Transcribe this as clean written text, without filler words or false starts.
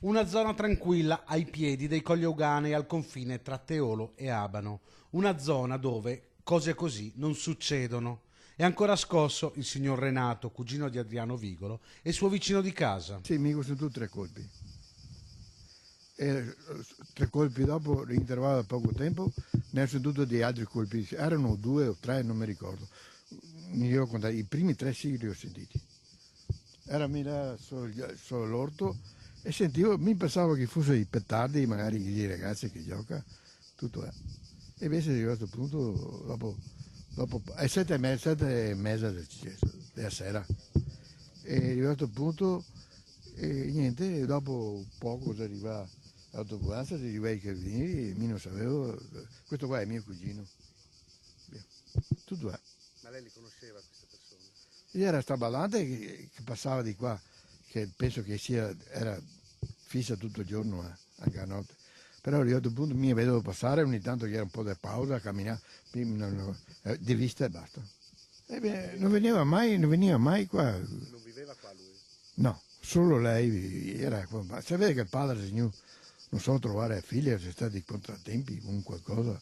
Una zona tranquilla ai piedi dei Colli Euganei al confine tra Teolo e Abano. Una zona dove cose così non succedono. È ancora scosso il signor Renato, cugino di Adriano Vigolo, e suo vicino di casa. Sì, mi sono tutti 3 colpi. E 3 colpi dopo, in intervallo da poco tempo, ne ho sentito di altri colpi. Erano 2 o 3, non mi ricordo. Io ho contato, i primi 3 sì li ho sentiti. Era là sull'orto e sentivo, mi pensavo che fossero i petardi, magari i ragazzi che gioca, tutto è. E invece a questo punto, dopo è 7:30 della sera, e a questo punto, niente, dopo poco si arriva l'autobulanza, si arriva i carabinieri, e mi non sapevo, questo qua è mio cugino. Via. Tutto è. Ma lei li conosceva queste persone? Era sta ballante che passava di qua, che penso che era fissa tutto il giorno, anche a notte. Però a un certo punto mi vedevo passare, ogni tanto che era un po' di pausa, a camminare, di vista e basta. E beh, non veniva mai qua. Non viveva qua lui? No, solo lei era qua. Ma sapete che il padre, signor, non so trovare figlia, c'è stati contrattempi con qualcosa.